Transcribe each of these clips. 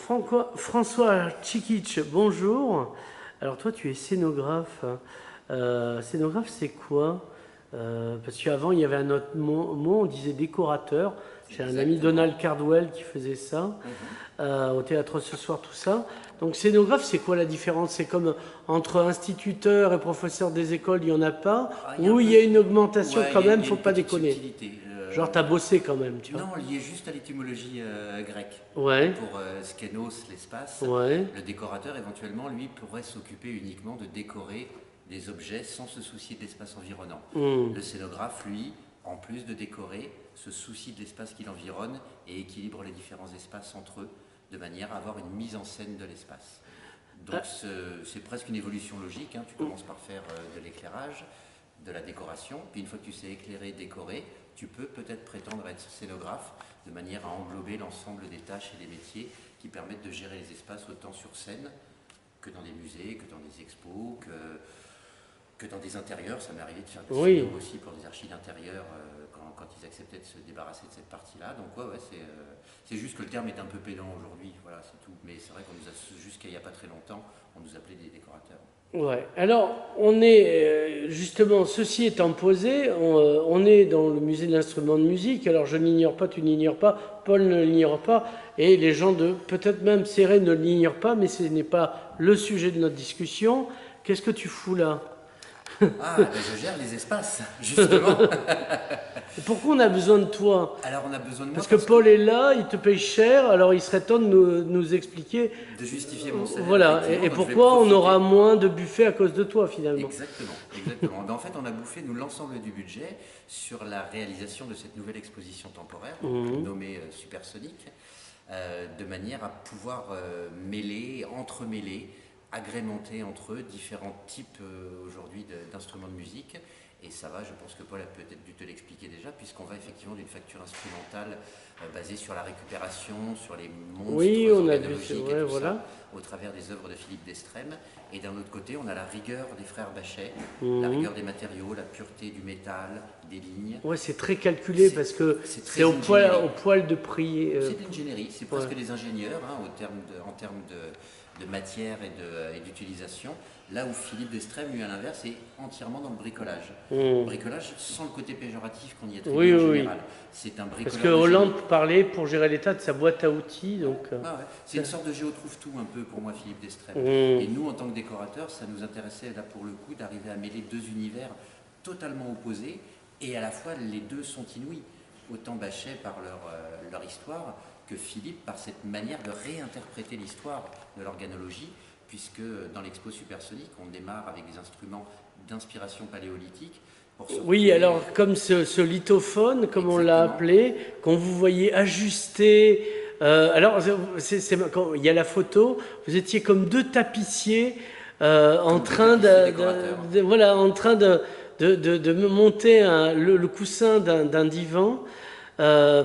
François Tchikic, bonjour. Alors toi, tu es scénographe. Scénographe, c'est quoi? Parce qu'avant, il y avait un autre mot, on disait décorateur. J'ai un ami Exactement. Donald Cardwell qui faisait ça, Mhm. au théâtre ce soir, tout ça. Donc scénographe, c'est quoi la différence? C'est comme entre instituteur et professeur des écoles, il n'y en a pas? Ah, il y a un Ou il peu. y a une augmentation Ouais, quand même, il y a faut une pas petite déconner. subtilité. Genre, t'as bossé quand même, tu vois. Non, lié juste à l'étymologie grecque. Ouais, Pour skenos, l'espace, ouais. le décorateur, éventuellement, lui, pourrait s'occuper uniquement de décorer des objets sans se soucier de l'espace environnant. Hmm. Le scénographe, lui, en plus de décorer, se soucie de l'espace qui l'environne et équilibre les différents espaces entre eux, de manière à avoir une mise en scène de l'espace. Donc Ah, c'est presque une évolution logique, hein. Tu commences par faire de l'éclairage, de la décoration, puis une fois que tu sais éclairer, décorer, tu peux peut-être prétendre être scénographe de manière à englober l'ensemble des tâches et des métiers qui permettent de gérer les espaces autant sur scène que dans des musées, que dans des expos, que dans des intérieurs. Ça m'est arrivé de faire des oui. scénos aussi pour des archives d'intérieur quand ils acceptaient de se débarrasser de cette partie-là. Donc ouais, c'est juste que le terme est un peu pédant aujourd'hui, voilà, c'est tout. Mais c'est vrai qu'on nous a, jusqu'à il n'y a pas très longtemps, on nous appelait des décorateurs. Ouais. Alors, on est justement, ceci étant posé, on est dans le musée de l'instrument de musique. Alors, je n'ignore pas, tu n'ignores pas, Paul ne l'ignore pas, et les gens de peut-être même Céré ne l'ignorent pas, mais ce n'est pas le sujet de notre discussion. Qu'est-ce que tu fous là? Ah, ben je gère les espaces, justement. Et pourquoi on a besoin de toi? Alors on a besoin de moi Parce que parce que Paul est là, il te paye cher, alors il serait temps de nous expliquer, de justifier mon salaire, voilà, effectivement, et donc je vais pourquoi on profiter. aura moins de buffets à cause de toi finalement. Exactement, exactement. En fait, on a bouffé nous l'ensemble du budget sur la réalisation de cette nouvelle exposition temporaire, donc, Mhm. nommée Supersonique, de manière à pouvoir mêler, entremêler, agrémenter entre eux différents types aujourd'hui d'instruments de musique. Et ça va, je pense que Paul a peut-être dû te l'expliquer déjà, puisqu'on va effectivement d'une facture instrumentale basée sur la récupération, sur les Oui, monstres on a vu, organologiques et ouais, tout ça, voilà. au travers des œuvres de Philippe Destrême. Et d'un autre côté, on a la rigueur des frères Bachet, la Mhm. rigueur des matériaux, la pureté du métal, des lignes. Ouais, c'est très calculé C'est parce que c'est c'est très au ingénierie. poil de prix. C'est de l'ingénierie, c'est Ouais. presque des ingénieurs hein, en termes de matière et d'utilisation. Là où Philippe Destrême, lui à l'inverse, est entièrement dans le bricolage. Mhm. Bricolage sans le côté péjoratif qu'on y Oui, attribue en oui, oui. général. C'est un Parce que bricoleur de génie. Hollande parlait pour gérer l'état de sa boîte à outils, donc. Ah ouais. C'est une sorte de géotrouve-tout un peu pour moi, Philippe Destrême. Et Mhm. nous, en tant que décorateurs, ça nous intéressait là pour le coup d'arriver à mêler deux univers totalement opposés et à la fois les deux sont inouïs. Autant Bachet par leur histoire que Philippe par cette manière de réinterpréter l'histoire de l'organologie, puisque dans l'expo supersonique, on démarre avec des instruments d'inspiration paléolithique pour se Oui, retrouver alors comme ce lithophone, comme on l'a exactement. appelé, qu'on vous voyez ajuster. Alors, quand il y a la photo, vous étiez comme deux tapissiers en Comme deux train tapissiers décorateurs. voilà, en train de me monter le coussin d'un divan,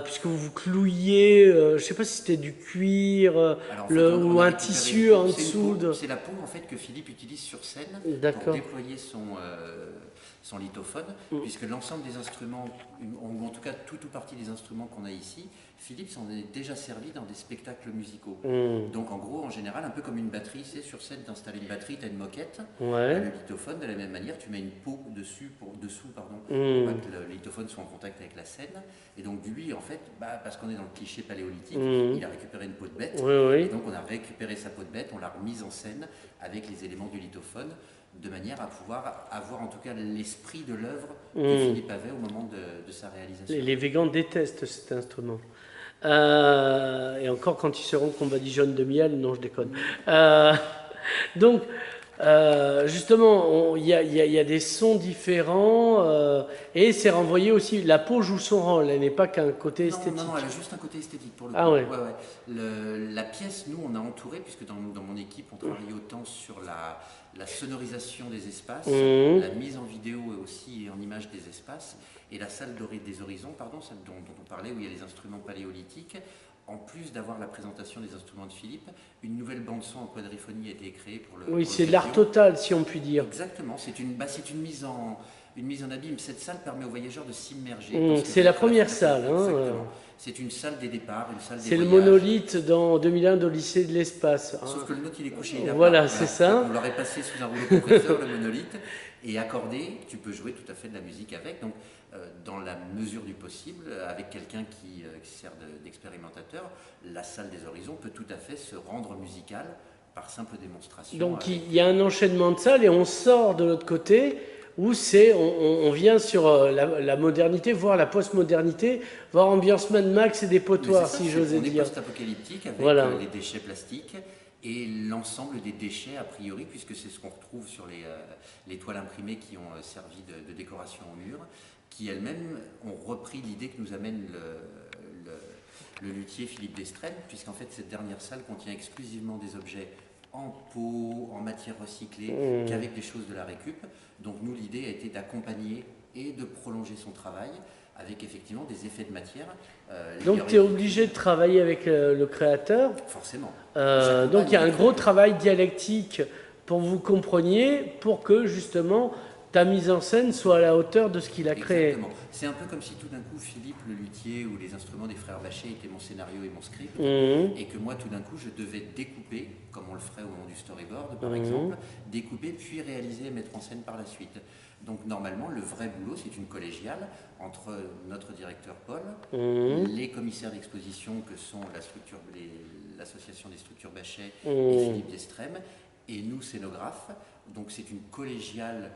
puisque vous vous clouiez, je ne sais pas si c'était du cuir Alors en fait, on ou a un récupéré une tissu peau, en c'est une dessous peau, de. c'est la peau en fait que Philippe utilise sur scène pour D'accord. déployer son lithophone, puisque l'ensemble des instruments, ou en tout cas tout ou partie des instruments qu'on a ici, Philippe s'en est déjà servi dans des spectacles musicaux. Mm. Donc en gros, en général, un peu comme une batterie, c'est sur scène d'installer une batterie, tu as une moquette, Ouais. le lithophone, de la même manière, tu mets une peau dessous, pour Mm. pas que le lithophone soit en contact avec la scène. Et donc lui, en fait, parce qu'on est dans le cliché paléolithique, Mm. il a récupéré une peau de bête, Oui, et oui. donc on a récupéré sa peau de bête, on l'a remise en scène avec les éléments du lithophone, de manière à pouvoir avoir en tout cas l'esprit de l'œuvre que Mm. Philippe avait au moment de sa réalisation. Les végans détestent cet instrument. Et encore quand ils seront qu'on badigeonne de miel, non, je déconne. Euh, donc, justement, il y a des sons différents et c'est renvoyé aussi. La peau joue son rôle, elle n'est pas qu'un côté Non, non, non, elle esthétique. a juste un côté esthétique pour le Ah coup. ouais. Ouais, ouais. La pièce, nous, on a entouré, puisque dans mon équipe, on travaille autant sur la sonorisation des espaces, Mhm. la mise en vidéo et aussi en image des espaces, et la salle des horizons, pardon, celle dont on parlait, où il y a les instruments paléolithiques. en plus d'avoir la présentation des instruments de Philippe, une nouvelle bande-son en quadriphonie a été créée pour le. Oui, c'est de l'art total, si on peut dire. Exactement, c'est une mise en abîme. Cette salle permet aux voyageurs de s'immerger. C'est la première salle. Exactement. C'est une salle des départs, une salle des C'est le voyages. monolithe dans 2001 au lycée de l'espace. Sauf que le nôtre, il est couché. Voilà, c'est ça. On l'aurait passé sous un rouleau compresseur, le monolithe, et accordé, tu peux jouer tout à fait de la musique avec. Donc, dans la mesure du possible, avec quelqu'un qui sert d'expérimentateur, la salle des horizons peut tout à fait se rendre musicale par simple démonstration. Donc il y a un enchaînement de salles et on sort de l'autre côté où on vient sur la modernité, voire la post-modernité, voire ambiance Mad Max et des potoirs, si j'osais dire. On est post-apocalyptique avec les déchets plastiques et l'ensemble des déchets a priori, puisque c'est ce qu'on retrouve sur les toiles imprimées qui ont servi de décoration au mur, qui elles-mêmes ont repris l'idée que nous amène le luthier Philippe Destrem, puisqu'en fait cette dernière salle contient exclusivement des objets en peau, en matière recyclée, qu'avec des choses de la récup. Donc nous, l'idée a été d'accompagner et de prolonger son travail avec effectivement des effets de matière. Donc tu es obligé de travailler avec le créateur. Forcément. Donc il y a un gros travail dialectique pour que vous compreniez, pour que justement ta mise en scène soit à la hauteur de ce qu'il a créé. Exactement. C'est un peu comme si tout d'un coup Philippe le luthier ou les instruments des frères Bachet étaient mon scénario et mon script, et que moi tout d'un coup je devais découper, comme on le ferait au moment du storyboard par exemple, découper puis réaliser et mettre en scène par la suite. Donc normalement le vrai boulot c'est une collégiale entre notre directeur Paul, les commissaires d'exposition que sont l'association des structures Bachet et Philippe Destrem, et nous scénographes. Donc c'est une collégiale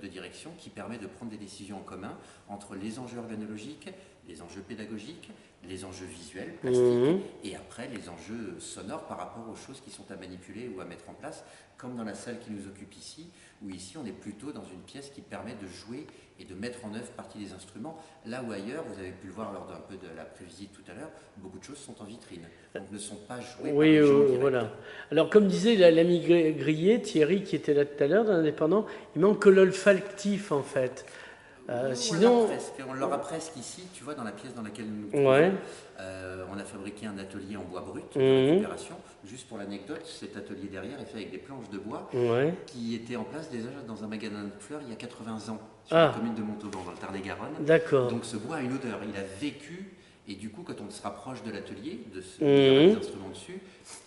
de direction qui permet de prendre des décisions en commun entre les enjeux organologiques, les enjeux pédagogiques, les enjeux visuels, plastiques, et après les enjeux sonores par rapport aux choses qui sont à manipuler ou à mettre en place, comme dans la salle qui nous occupe ici, où ici on est plutôt dans une pièce qui permet de jouer et de mettre en œuvre partie des instruments, là où ailleurs, vous avez pu le voir lors d'un peu de la prévisite tout à l'heure, beaucoup de choses sont en vitrine, donc ne sont pas jouées par les gens directs. Voilà. Alors comme disait l'ami Grillet, Thierry qui était là tout à l'heure dans l'Indépendant, il manque que l'olfactif en fait. Sinon, on l'aura presque ici, tu vois, dans la pièce dans laquelle nous nous trouvons. On a fabriqué un atelier en bois brut de récupération. Juste pour l'anecdote, cet atelier derrière est fait avec des planches de bois qui étaient en place déjà dans un magasin de fleurs il y a 80 ans sur la commune de Montauban, dans le Tarn-et-Garonne. D'accord. Donc ce bois a une odeur, il a vécu, et du coup quand on se rapproche de l'atelier, de des instruments dessus,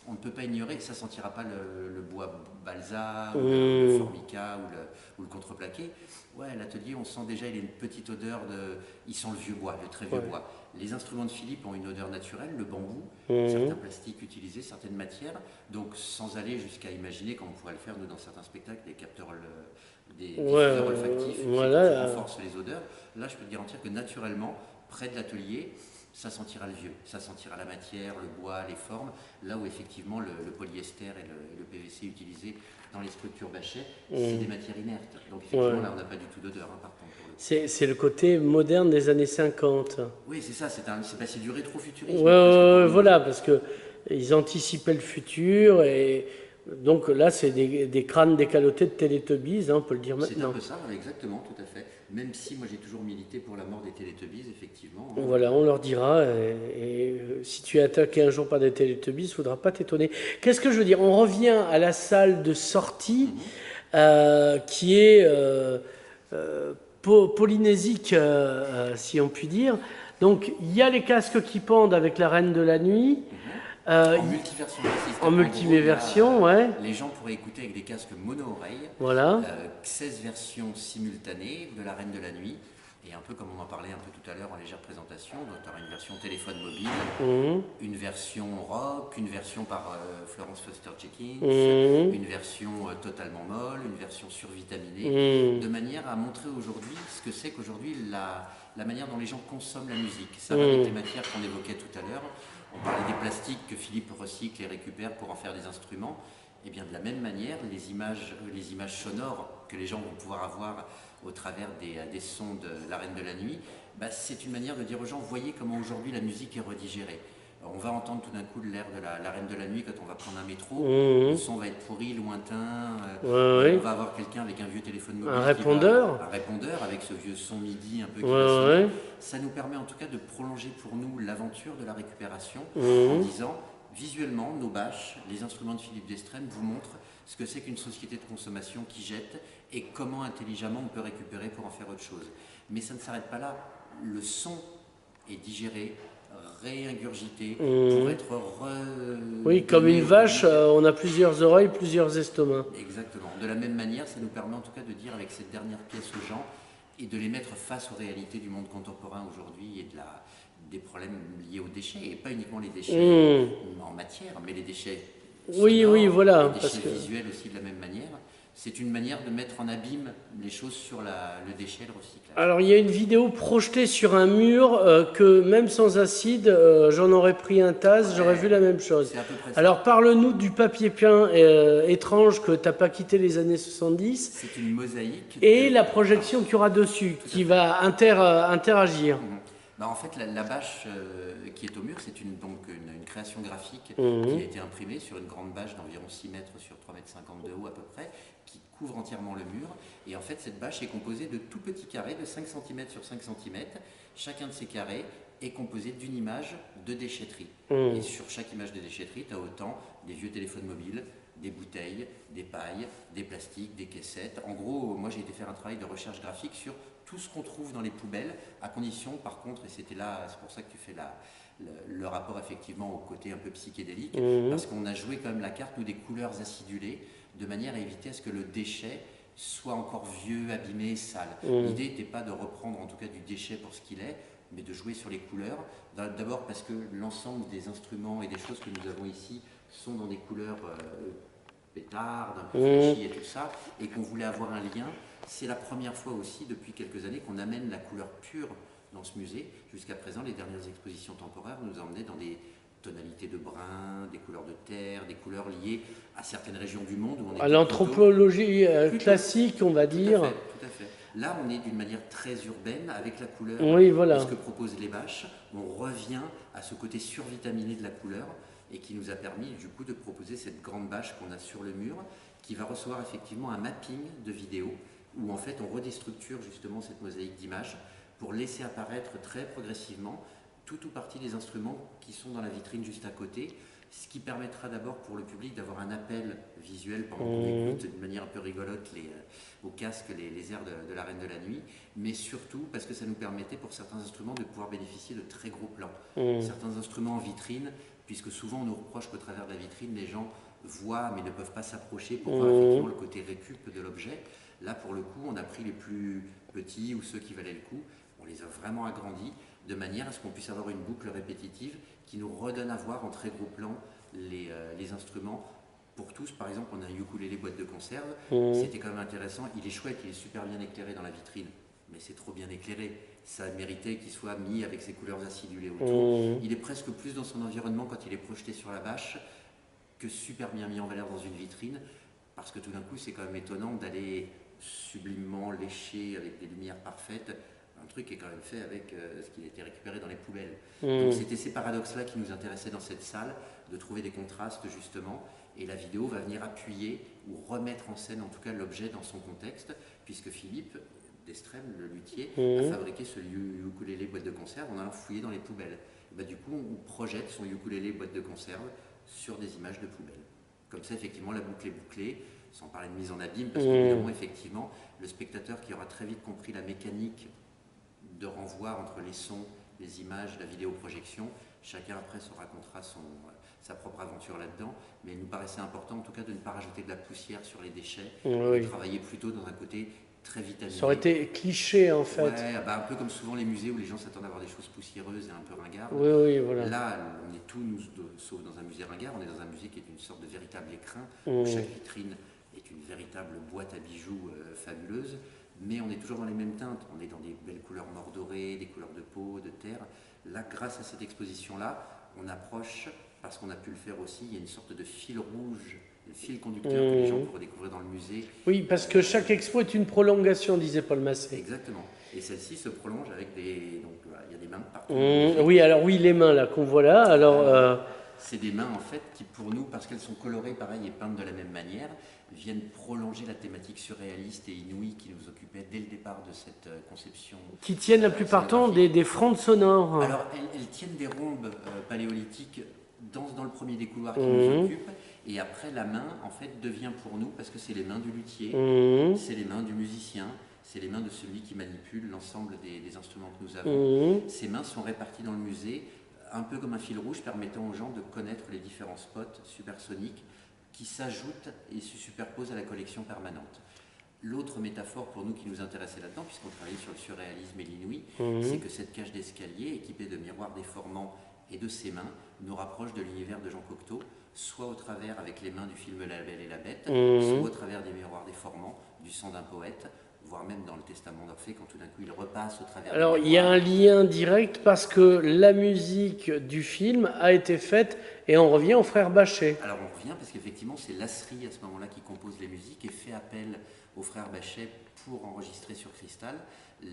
on ne peut pas ignorer que ça ne sentira pas le bois balsa, ou le formica, ou le contreplaqué. Ouais, l'atelier, on sent déjà, il a une petite odeur il sent le vieux bois, le très vieux bois. Les instruments de Philippe ont une odeur naturelle, le bambou, certains plastiques utilisés, certaines matières. Donc, sans aller jusqu'à imaginer, comme on pourrait le faire nous dans certains spectacles, des capteurs, des diffuseurs olfactifs qui renforcent les odeurs. Là, je peux te garantir que naturellement, près de l'atelier, ça sentira le vieux, ça sentira la matière, le bois, les formes, là où effectivement le polyester et le PVC utilisés dans les structures Bachet, c'est des matières inertes. Donc effectivement, là, on n'a pas du tout d'odeur, par contre. C'est le côté moderne des années 50. Oui, c'est ça, c'est du rétrofuturisme. Voilà, parce qu'ils anticipaient le futur, et donc là, c'est des crânes décalotés de Télétubbies, on peut le dire maintenant. C'est un peu ça, exactement, tout à fait. Même si moi j'ai toujours milité pour la mort des Télétubbies, effectivement. Voilà, on leur dira, et si tu es attaqué un jour par des Télétubbies, il ne faudra pas t'étonner. Qu'est-ce que je veux dire? On revient à la salle de sortie, qui est polynésique, si on peut dire. Donc, il y a les casques qui pendent avec la Reine de la Nuit. En multiversion. En multiversion, ouais. Les gens pourraient écouter avec des casques mono-oreilles. Voilà. 16 versions simultanées de La Reine de la Nuit. Et un peu comme on en parlait un peu tout à l'heure en légère présentation, donc tu auras une version téléphone mobile, une version rock, une version par Florence Foster Jenkins, une version totalement molle, une version survitaminée, de manière à montrer aujourd'hui ce que c'est qu'aujourd'hui la manière dont les gens consomment la musique. Ça va avec les matières qu'on évoquait tout à l'heure. On parlait des plastiques que Philippe recycle et récupère pour en faire des instruments. Et bien de la même manière, les images sonores que les gens vont pouvoir avoir au travers des sons de La Reine de la Nuit, c'est une manière de dire aux gens, voyez comment aujourd'hui la musique est redigérée. On va entendre tout d'un coup l'air de la Reine de la Nuit quand on va prendre un métro. Mmh. Le son va être pourri, lointain. Ouais, On ouais. va avoir quelqu'un avec un vieux téléphone Un mobile répondeur. un répondeur avec ce vieux son MIDI un peu qui Ouais, va sonner. ouais. Ça nous permet en tout cas de prolonger pour nous l'aventure de la récupération en Mmh. disant visuellement, nos bâches, les instruments de Philippe Destrem vous montrent ce que c'est qu'une société de consommation qui jette et comment intelligemment on peut récupérer pour en faire autre chose. Mais ça ne s'arrête pas là. Le son est digéré, réingurgité pour Mmh. être Oui, comme redonné une au vache, public. on a plusieurs oreilles, plusieurs estomacs. Exactement. De la même manière, ça nous permet en tout cas de dire avec cette dernière pièce aux gens et de les mettre face aux réalités du monde contemporain aujourd'hui et des problèmes liés aux déchets, et pas uniquement les déchets Mmh. en matière, mais les déchets Oui, oui, sonores, voilà, les parce déchets que... visuels aussi de la même manière. C'est une manière de mettre en abîme les choses sur le déchet et le recyclage. Alors, il y a une vidéo projetée sur un mur que même sans acide, j'en aurais pris un tas, j'aurais vu la même chose. C'est à peu près ça. Alors, parle-nous du papier peint étrange que t'as pas quitté les années 70 C'est une mosaïque. et la projection qu'il y aura dessus, qui va interagir. Mhm. Bah, en fait, la bâche qui est au mur, c'est donc une création graphique Mhm. qui a été imprimée sur une grande bâche d'environ 6 mètres sur 3,50 m de haut à peu près, qui couvre entièrement le mur. Et en fait, cette bâche est composée de tout petits carrés de 5 cm sur 5 cm. Chacun de ces carrés est composé d'une image de déchetterie. Mhm. Et sur chaque image de déchetterie, tu as autant des vieux téléphones mobiles, des bouteilles, des pailles, des plastiques, des caissettes. En gros, moi j'ai été faire un travail de recherche graphique sur tout ce qu'on trouve dans les poubelles, à condition par contre, et c'était là, c'est pour ça que tu fais le rapport effectivement au côté un peu psychédélique, Mhm. parce qu'on a joué quand même la carte ou des couleurs acidulées, de manière à éviter à ce que le déchet soit encore vieux, abîmé, sale. L'idée n'était pas de reprendre en tout cas du déchet pour ce qu'il est, mais de jouer sur les couleurs. D'abord parce que l'ensemble des instruments et des choses que nous avons ici sont dans des couleurs pétardes, un peu flashy et tout ça, et qu'on voulait avoir un lien. C'est la première fois aussi depuis quelques années qu'on amène la couleur pure dans ce musée. Jusqu'à présent, les dernières expositions temporaires nous emmenaient dans des tonalités de brun, des couleurs de terre, des couleurs liées à certaines régions du monde où on À était l'anthropologie plutôt- classique, on va dire. tout à fait. Là, on est d'une manière très urbaine avec la couleur Oui, voilà. de ce que proposent les bâches. On revient à ce côté survitaminé de la couleur et qui nous a permis du coup de proposer cette grande bâche qu'on a sur le mur qui va recevoir effectivement un mapping de vidéos où en fait on redestructure justement cette mosaïque d'images pour laisser apparaître très progressivement tout ou partie des instruments qui sont dans la vitrine juste à côté, ce qui permettra d'abord pour le public d'avoir un appel visuel pendant qu'on écoute d'une manière un peu rigolote au casque les airs de la Reine de la Nuit, mais surtout parce que ça nous permettait pour certains instruments de pouvoir bénéficier de très gros plans. Certains instruments en vitrine, puisque souvent on nous reproche qu'au travers de la vitrine, les gens voient mais ne peuvent pas s'approcher pour voir effectivement le côté récup de l'objet. Là, pour le coup, on a pris les plus petits ou ceux qui valaient le coup, on les a vraiment agrandis de manière à ce qu'on puisse avoir une boucle répétitive qui nous redonne à voir en très gros plan les instruments. Pour tous, par exemple, on a un ukulélé boîte de conserve, c'était quand même intéressant, il est chouette, il est super bien éclairé dans la vitrine, mais c'est trop bien éclairé, ça méritait qu'il soit mis avec ses couleurs acidulées autour. Il est presque plus dans son environnement quand il est projeté sur la bâche que super bien mis en valeur dans une vitrine, parce que tout d'un coup c'est quand même étonnant d'aller sublimement lécher avec des lumières parfaites un truc qui est quand même fait avec ce qui a été récupéré dans les poubelles. Donc c'était ces paradoxes-là qui nous intéressaient dans cette salle, de trouver des contrastes justement, et la vidéo va venir appuyer ou remettre en scène en tout cas l'objet dans son contexte, puisque Philippe Destrem, le luthier, a fabriqué ce ukulélé boîte de conserve en allant fouiller dans les poubelles. Et bah, du coup, on projette son ukulélé boîte de conserve sur des images de poubelles. Comme ça, effectivement, la boucle est bouclée, sans parler de mise en abîme, parce qu'évidemment, effectivement, le spectateur qui aura très vite compris la mécanique de renvoi entre les sons, les images, la vidéoprojection, chacun après se racontera sa propre aventure là-dedans, mais il nous paraissait important en tout cas de ne pas rajouter de la poussière sur les déchets, de travailler plutôt dans un côté très vitalisé. Ça aurait été cliché en fait. Ouais, bah, un peu comme souvent les musées où les gens s'attendent à avoir des choses poussiéreuses et un peu ringardes. Oui, oui, voilà. Là, on est tout, sauf dans un musée ringard, on est dans un musée qui est une sorte de véritable écrin, où chaque vitrine est une véritable boîte à bijoux fabuleuse, mais on est toujours dans les mêmes teintes, on est dans des belles couleurs mordorées, des couleurs de peau, de terre. Là, grâce à cette exposition-là, on approche, parce qu'on a pu le faire aussi, il y a une sorte de fil rouge, le fil conducteur que les gens pourraient découvrir dans le musée. Oui, parce que chaque expo est une prolongation, disait Paul Massé. Exactement. Et celle-ci se prolonge avec donc il y a des mains partout dans le musée. Oui, alors oui, les mains là qu'on voit là. Alors, C'est des mains en fait qui pour nous, parce qu'elles sont colorées pareil et peintes de la même manière, viennent prolonger la thématique surréaliste et inouïe qui nous occupait dès le départ de cette conception. qui tiennent la plupart du temps des frondes sonores. Alors elles tiennent des rhombes paléolithiques dans le premier des couloirs qui nous occupe, et après la main en fait devient pour nous, parce que c'est les mains du luthier, c'est les mains du musicien, c'est les mains de celui qui manipule l'ensemble des instruments que nous avons. Ces mains sont réparties dans le musée, un peu comme un fil rouge permettant aux gens de connaître les différents spots supersoniques qui s'ajoutent et se superposent à la collection permanente. L'autre métaphore pour nous qui nous intéressait là-dedans, puisqu'on travaillait sur le surréalisme et l'inouï, c'est que cette cage d'escalier équipée de miroirs déformants et de ses mains nous rapproche de l'univers de Jean Cocteau, soit au travers avec les mains du film La Belle et la Bête, soit au travers des miroirs déformants du sang d'un poète, voire même dans le Testament d'Orphée, quand tout d'un coup il repasse au travers. Alors, il y a un lien direct parce que la musique du film a été faite et on revient aux frères Bachet. Alors on revient parce qu'effectivement c'est Lasserie à ce moment-là qui compose les musiques et fait appel aux frères Bachet pour enregistrer sur cristal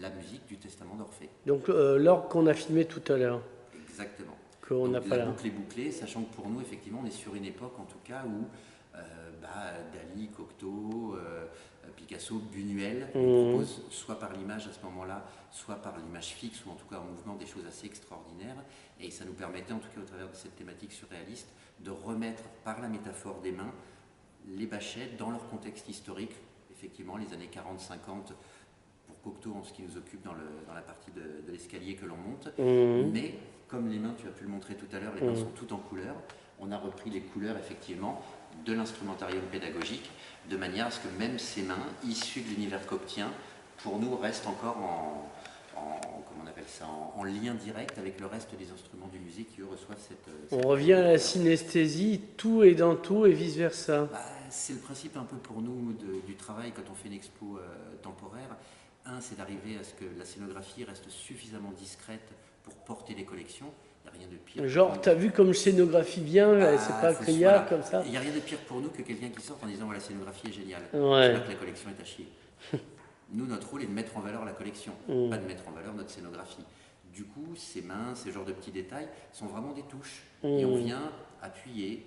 la musique du Testament d'Orphée. Donc, l'orgue qu'on a filmé tout à l'heure. Exactement. Qu'on n'a pas la là. boucle est bouclée, sachant que pour nous, effectivement, on est sur une époque, en tout cas, où Dali, Cocteau, Picasso, Buñuel proposent soit par l'image à ce moment-là, soit par l'image fixe, ou en tout cas en mouvement, des choses assez extraordinaires. Et ça nous permettait, en tout cas au travers de cette thématique surréaliste, de remettre par la métaphore des mains les Bachet dans leur contexte historique, effectivement, les années 40-50, pour Cocteau, en ce qui nous occupe dans la partie de l'escalier que l'on monte. Mais comme les mains, tu as pu le montrer tout à l'heure, les mains sont toutes en couleur. On a repris les couleurs, effectivement, de l'instrumentarium pédagogique, de manière à ce que même ces mains, issues de l'univers coptien, pour nous, restent encore comment on appelle ça, en lien direct avec le reste des instruments du musée qui, eux, reçoivent cette On revient à la synesthésie, tout est dans tout et vice-versa. C'est le principe un peu pour nous du travail quand on fait une expo temporaire. Un, c'est d'arriver à ce que la scénographie reste suffisamment discrète pour porter les collections. Il n'y a rien de pire. Genre, t'as vu comme scénographie bien, c'est pas criard comme ça. Il n'y a rien de pire pour nous que quelqu'un qui sort en disant la scénographie est géniale. Ouais. C'est pas que la collection est à chier. Nous, notre rôle est de mettre en valeur la collection, pas de mettre en valeur notre scénographie. Du coup, ces mains, ces genres de petits détails sont vraiment des touches. Et on vient appuyer,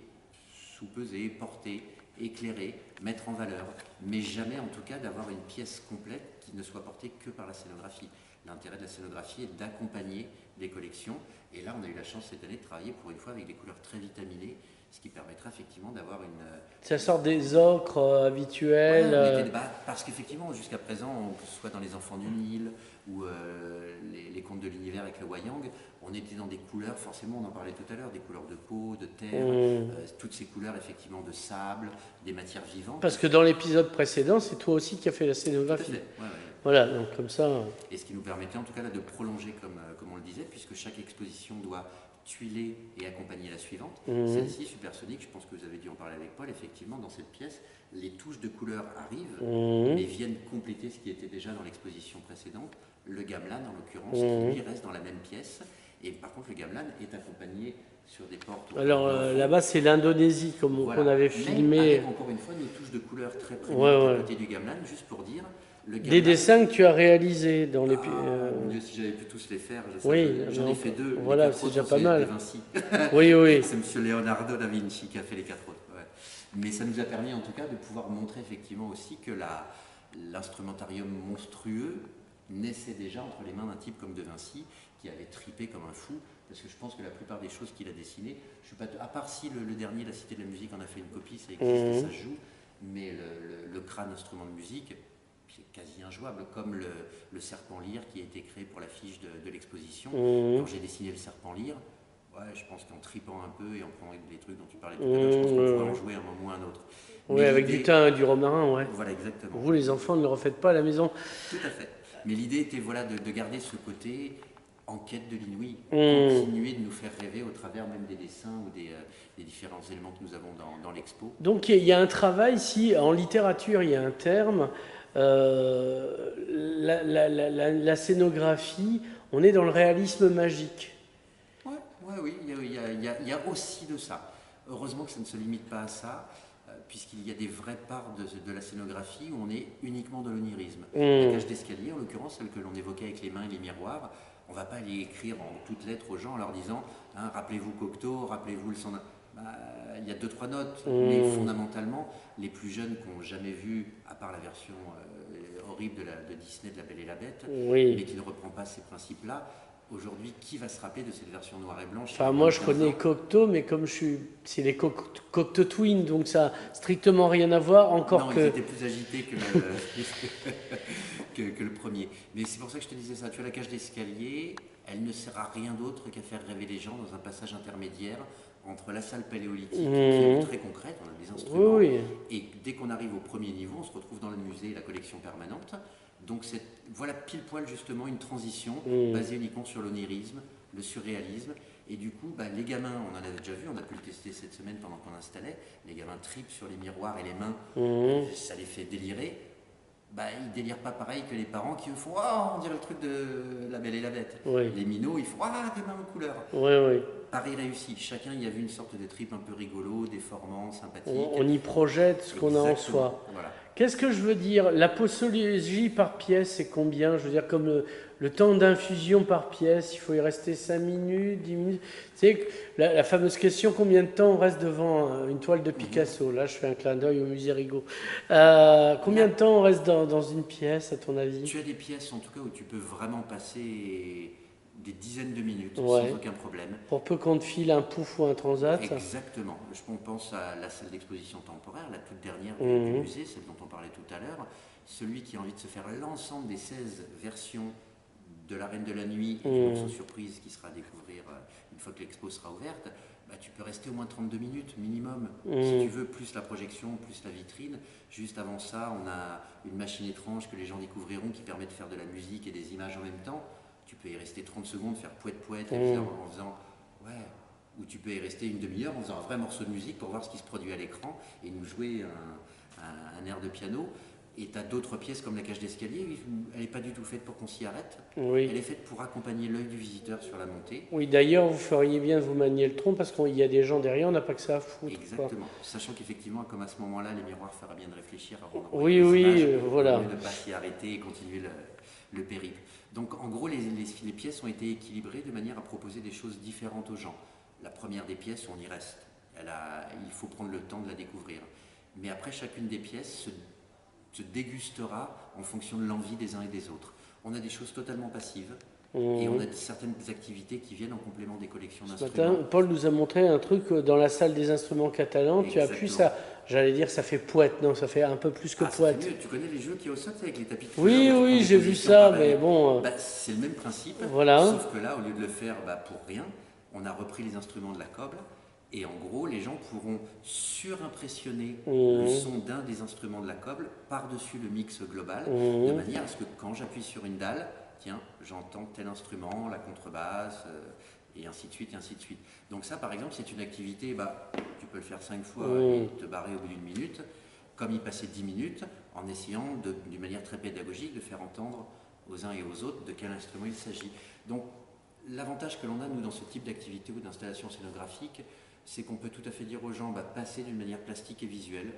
sous-peser, porter, éclairer, mettre en valeur, mais jamais en tout cas d'avoir une pièce complète qui ne soit portée que par la scénographie. L'intérêt de la scénographie est d'accompagner des collections. Et là, on a eu la chance cette année de travailler pour une fois avec des couleurs très vitaminées, ce qui permettra effectivement d'avoir une... Ça sort des ocres habituels. Parce qu'effectivement, jusqu'à présent, que ce soit dans Les Enfants du Nil ou les Contes de l'Univers avec le Wayang, on était dans des couleurs, forcément, on en parlait tout à l'heure, des couleurs de peau, de terre, toutes ces couleurs effectivement de sable, des matières vivantes. Parce que dans l'épisode précédent, c'est toi aussi qui as fait la scénographie. Tout à fait. Ouais. Voilà, donc comme ça... Et ce qui nous permettait en tout cas là, de prolonger, comme on le disait, puisque chaque exposition doit tuiler et accompagner la suivante. Celle-ci, Supersonique, je pense que vous avez dû en parler avec Paul, effectivement, dans cette pièce, les touches de couleurs arrivent, mais viennent compléter ce qui était déjà dans l'exposition précédente. Le gamelan, en l'occurrence, qui lui reste dans la même pièce. Et par contre, le gamelan est accompagné sur des portes. Alors là-bas, c'est l'Indonésie, comme on avait filmé. Mais avec, encore une fois, nos touches de couleurs très prégnantes à côté du gamelan, juste pour dire... Des dessins que tu as réalisés dans les... Mon Dieu, si j'avais pu tous les faire, j'en ai fait 2. Voilà, c'est déjà pas mal. Vinci. Oui. C'est monsieur Leonardo da Vinci qui a fait les 4 autres. Ouais. Mais ça nous a permis en tout cas de pouvoir montrer effectivement aussi que l'instrumentarium monstrueux naissait déjà entre les mains d'un type comme de Vinci qui avait tripé comme un fou. Parce que je pense que la plupart des choses qu'il a dessinées, je suis pas, à part si le dernier, La Cité de la Musique, en a fait une copie, ça existe et ça se joue, mais le crâne instrument de musique, c'est quasi injouable, comme le serpent lyre qui a été créé pour l'affiche de l'exposition. Quand j'ai dessiné le serpent lyre, je pense qu'en tripant un peu et en prenant les trucs dont tu parlais tout à l'heure, je pense qu'on pourrait en jouer un moment ou un autre. Oui, avec du thym et du romarin, ouais. Voilà, exactement. Vous, les enfants, ne le refaites pas à la maison. Tout à fait. Mais l'idée était de garder ce côté en quête de l'inouï, continuer de nous faire rêver au travers même des dessins ou des différents éléments que nous avons dans l'expo. Donc il y a un travail, si en littérature il y a un terme, la scénographie, on est dans le réalisme magique. Oui, il y a aussi de ça. Heureusement que ça ne se limite pas à ça, puisqu'il y a des vraies parts de la scénographie où on est uniquement dans l'onirisme. La cage d'escalier, en l'occurrence, celle que l'on évoquait avec les mains et les miroirs, On ne va pas aller écrire en toutes lettres aux gens en leur disant hein, rappelez-vous Cocteau, rappelez-vous le son. Bah, il y a 2-3 notes, mais fondamentalement, les plus jeunes qui n'ont jamais vu, à part la version horrible de Disney de La Belle et la Bête, mais qui ne reprend pas ces principes-là, aujourd'hui, qui va se rappeler de cette version noire et blanche? Enfin, moi, je connais Cocteau, mais comme c'est les Cocteau Twins, donc ça n'a strictement rien à voir, encore non, que... ils étaient plus agités que le premier. Mais c'est pour ça que je te disais ça. Tu as la cage d'escalier, elle ne sert à rien d'autre qu'à faire rêver les gens dans un passage intermédiaire entre la salle paléolithique, qui est très concrète, on a des instruments, et dès qu'on arrive au premier niveau, on se retrouve dans le musée, la collection permanente. Donc voilà pile poil justement une transition basée uniquement sur l'onirisme, le surréalisme. Et du coup, bah, les gamins, on en avait déjà vu, on a pu le tester cette semaine pendant qu'on installait, les gamins tripent sur les miroirs et les mains, ça les fait délirer. Bah, ils délirent pas pareil que les parents qui font oh, on dirait le truc de La Belle et la Bête. Les minots, ils font ah, des mains en couleur. Pari réussi. Chacun y a vu une sorte de trip un peu rigolo, déformant, sympathique. On y projette ce qu'on a en soi. Voilà. Qu'est-ce que je veux dire? La posologie par pièce, c'est combien? Je veux dire, comme le temps d'infusion par pièce, il faut y rester 5 minutes, 10 minutes. C'est la fameuse question, combien de temps on reste devant une toile de Picasso? Là, je fais un clin d'œil au musée Rigaud. Combien de temps on reste dans une pièce, à ton avis? Tu as des pièces, en tout cas, où tu peux vraiment passer des dizaines de minutes sans aucun problème. Pour peu qu'on te file un pouf ou un transat. Exactement. On pense à la salle d'exposition temporaire, la toute dernière du musée, celle dont on parlait tout à l'heure. Celui qui a envie de se faire l'ensemble des 16 versions de La Reine de la Nuit et du morceau surprise qui sera à découvrir une fois que l'expo sera ouverte, bah, tu peux rester au moins 32 minutes minimum, si tu veux, plus la projection, plus la vitrine. Juste avant ça, on a une machine étrange que les gens découvriront qui permet de faire de la musique et des images en même temps. Tu peux y rester 30 secondes, faire poète-poète en faisant ouais, ou tu peux y rester une demi-heure en faisant un vrai morceau de musique pour voir ce qui se produit à l'écran et nous jouer un air de piano. Et tu as d'autres pièces comme la cage d'escalier, elle n'est pas du tout faite pour qu'on s'y arrête. Elle est faite pour accompagner l'œil du visiteur sur la montée. Oui, d'ailleurs, vous feriez bien de vous manier le tronc parce qu'il y a des gens derrière, on n'a pas que ça à foutre. Exactement. Sachant qu'effectivement, comme à ce moment-là, les miroirs feraient bien de réfléchir avant d'envoyer les images, voilà. Pour ne pas s'y arrêter et continuer le périple. Donc en gros, les pièces ont été équilibrées de manière à proposer des choses différentes aux gens. La première des pièces, on y reste. Il faut prendre le temps de la découvrir. Mais après, chacune des pièces se dégustera en fonction de l'envie des uns et des autres. On a des choses totalement passives et on a certaines activités qui viennent en complément des collections d'instruments. Ce matin, Paul nous a montré un truc dans la salle des instruments catalans. Tu as pu ça, j'allais dire ça fait poète, non, ça fait un peu plus que poète. Tu connais les jeux qui au sol avec les tapis de couleurs? Oui, j'ai vu ça, mais bon... c'est le même principe, voilà. Sauf que là, au lieu de le faire pour rien, on a repris les instruments de la coble. Et en gros, les gens pourront surimpressionner le son d'un des instruments de la coble par-dessus le mix global, de manière à ce que quand j'appuie sur une dalle, tiens, j'entends tel instrument, la contrebasse, et ainsi de suite, et ainsi de suite. Donc ça, par exemple, c'est une activité, tu peux le faire 5 fois et te barrer au bout d'une minute, comme y passer 10 minutes, en essayant, d'une manière très pédagogique, de faire entendre aux uns et aux autres de quel instrument il s'agit. Donc, l'avantage que l'on a, nous, dans ce type d'activité ou d'installation scénographique, c'est qu'on peut tout à fait dire aux gens, passez d'une manière plastique et visuelle,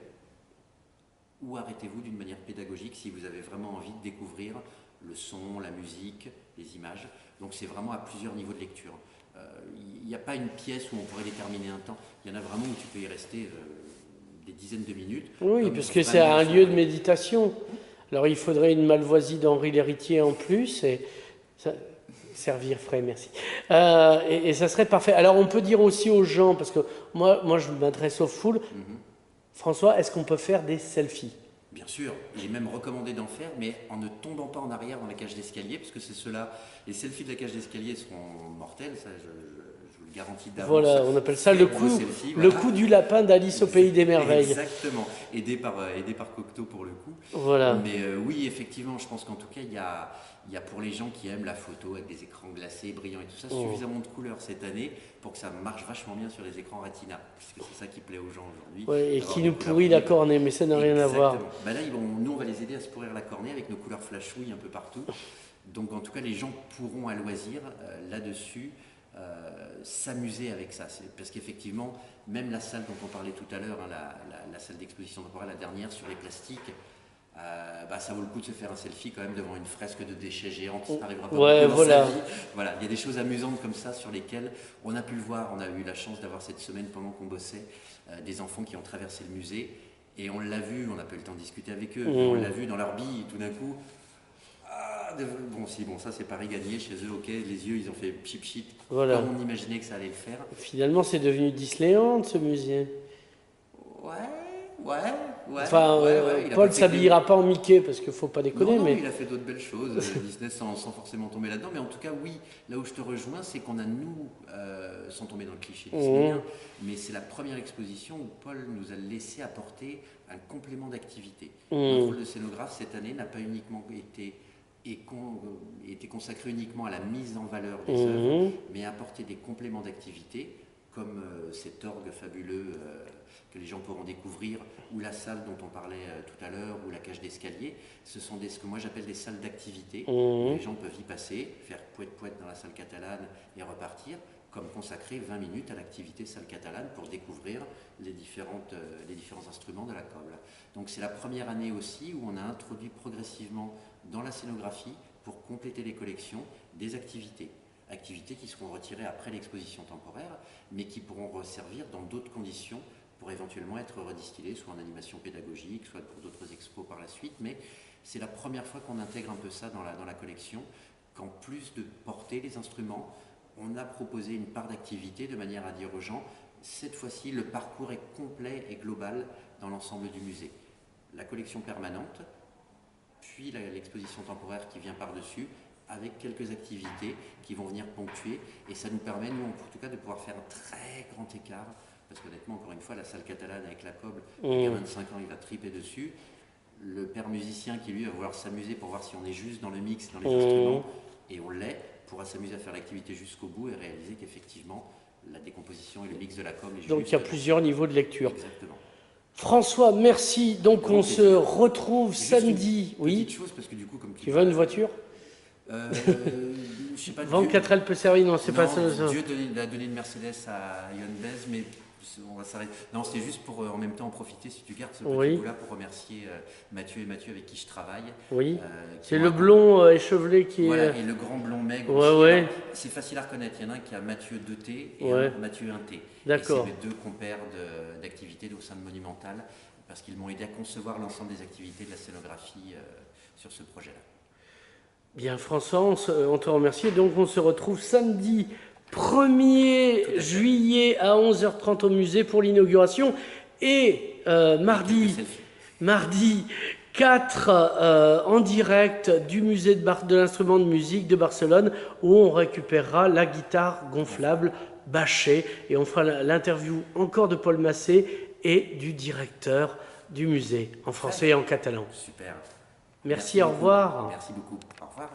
ou arrêtez-vous d'une manière pédagogique si vous avez vraiment envie de découvrir le son, la musique, les images. Donc c'est vraiment à plusieurs niveaux de lecture. Il n'y a pas une pièce où on pourrait déterminer un temps. Il y en a vraiment où tu peux y rester des dizaines de minutes. Oui, puisque c'est un lieu de méditation. Alors il faudrait une Malvoisie d'Henri l'Héritier en plus. Et ça, servir frais, merci. Et ça serait parfait. Alors on peut dire aussi aux gens, parce que moi je m'adresse aux foules, François, est-ce qu'on peut faire des selfies? Bien sûr, il est même recommandé d'en faire, mais en ne tombant pas en arrière dans la cage d'escalier, parce que c'est cela, les selfies de la cage d'escalier seront mortels, ça je vous le garantis d'avance. Voilà, on appelle ça le coup du lapin d'Alice au Pays des Merveilles. Exactement, aidé par Cocteau pour le coup. Voilà. Mais oui, effectivement, je pense qu'en tout cas, il y a pour les gens qui aiment la photo avec des écrans glacés, brillants et tout ça, suffisamment de couleurs cette année pour que ça marche vachement bien sur les écrans Retina, puisque c'est ça qui plaît aux gens aujourd'hui. Ouais, et qui nous pourrit la cornée, mais ça n'a rien à voir. Là, nous, on va les aider à se pourrir la cornée avec nos couleurs flashouilles un peu partout. Donc, en tout cas, les gens pourront à loisir là-dessus s'amuser avec ça. Parce qu'effectivement, même la salle dont on parlait tout à l'heure, la salle d'exposition temporaire, la dernière sur les plastiques, Ça vaut le coup de se faire un selfie quand même devant une fresque de déchets géante, ça n'arrivera pas Ouais, beaucoup dans voilà. sa vie. Voilà, il y a des choses amusantes comme ça sur lesquelles on a pu le voir. On a eu la chance d'avoir cette semaine pendant qu'on bossait des enfants qui ont traversé le musée et on l'a vu, on n'a pas eu le temps de discuter avec eux, mais on l'a vu dans leur bille tout d'un coup. Bon, ça c'est Paris gagné chez eux, ok, les yeux ils ont fait pchip pchip, Voilà. comme on imaginait que ça allait le faire. Finalement, c'est devenu Disneyland, ce musée. Ouais. Enfin, Il a Paul pas fait s'habillera pas en Mickey, parce qu'il ne faut pas déconner, Non, mais... il a fait d'autres belles choses, Disney sans forcément tomber là-dedans. Mais en tout cas, oui, là où je te rejoins, c'est qu'on a, nous, sans tomber dans le cliché disneyen, mais c'est la première exposition où Paul nous a laissé apporter un complément d'activité. Notre rôle de scénographe, cette année, n'a pas uniquement été consacré uniquement à la mise en valeur des œuvres, mais à apporter des compléments d'activité, comme cet orgue fabuleux que les gens pourront découvrir, ou la salle dont on parlait tout à l'heure, ou la cage d'escalier. Ce sont ce que moi j'appelle des salles d'activité, où les gens peuvent y passer, faire poète-poète dans la salle catalane et repartir, comme consacrer 20 minutes à l'activité salle catalane pour découvrir les différents instruments de la coble. Donc c'est la première année aussi où on a introduit progressivement dans la scénographie, pour compléter les collections, des activités qui seront retirées après l'exposition temporaire, mais qui pourront resservir dans d'autres conditions pour éventuellement être redistillées, soit en animation pédagogique, soit pour d'autres expos par la suite. Mais c'est la première fois qu'on intègre un peu ça dans la collection, qu'en plus de porter les instruments, on a proposé une part d'activité de manière à dire aux gens, cette fois-ci, le parcours est complet et global dans l'ensemble du musée. La collection permanente, puis l'exposition temporaire qui vient par-dessus, avec quelques activités qui vont venir ponctuer, et ça nous permet, nous, en tout cas, de pouvoir faire un très grand écart, parce qu'honnêtement, encore une fois, la salle catalane avec la coble, le gamin de 5 ans, il va triper dessus, le père musicien qui, lui, va vouloir s'amuser pour voir si on est juste dans le mix, dans les instruments, et on l'est, pourra s'amuser à faire l'activité jusqu'au bout et réaliser qu'effectivement, la décomposition et le mix de la coble est juste. Donc il y a plusieurs niveaux de lecture. Exactement. François, merci. Donc on se retrouve samedi. Oui. Petite chose, parce que du coup, comme tu veux une voiture je sais pas. 24 elle peut servir, non, c'est pas ça. Dieu a donné une Mercedes à Yon Bez, mais on va s'arrêter. Non, c'était juste pour en même temps en profiter, si tu gardes ce petit bout-là, pour remercier Mathieu avec qui je travaille. Oui. C'est le blond échevelé qui est. Et le grand blond maigre. Ouais. C'est facile à reconnaître. Il y en a un qui a Mathieu 2T et un Mathieu 1T. D'accord. Et c'est mes deux compères d'activités au sein de Monumental, parce qu'ils m'ont aidé à concevoir l'ensemble des activités de la scénographie sur ce projet-là. Bien, François, on te remercie. Donc, on se retrouve samedi 1er juillet à 11h30 au musée pour l'inauguration. Et mardi 4 en direct du musée de l'instrument de musique de Barcelone, où on récupérera la guitare gonflable Bachet. Et on fera l'interview encore de Paul Massé et du directeur du musée, en français et en catalan. Super. Merci, au revoir. Merci beaucoup. Au revoir.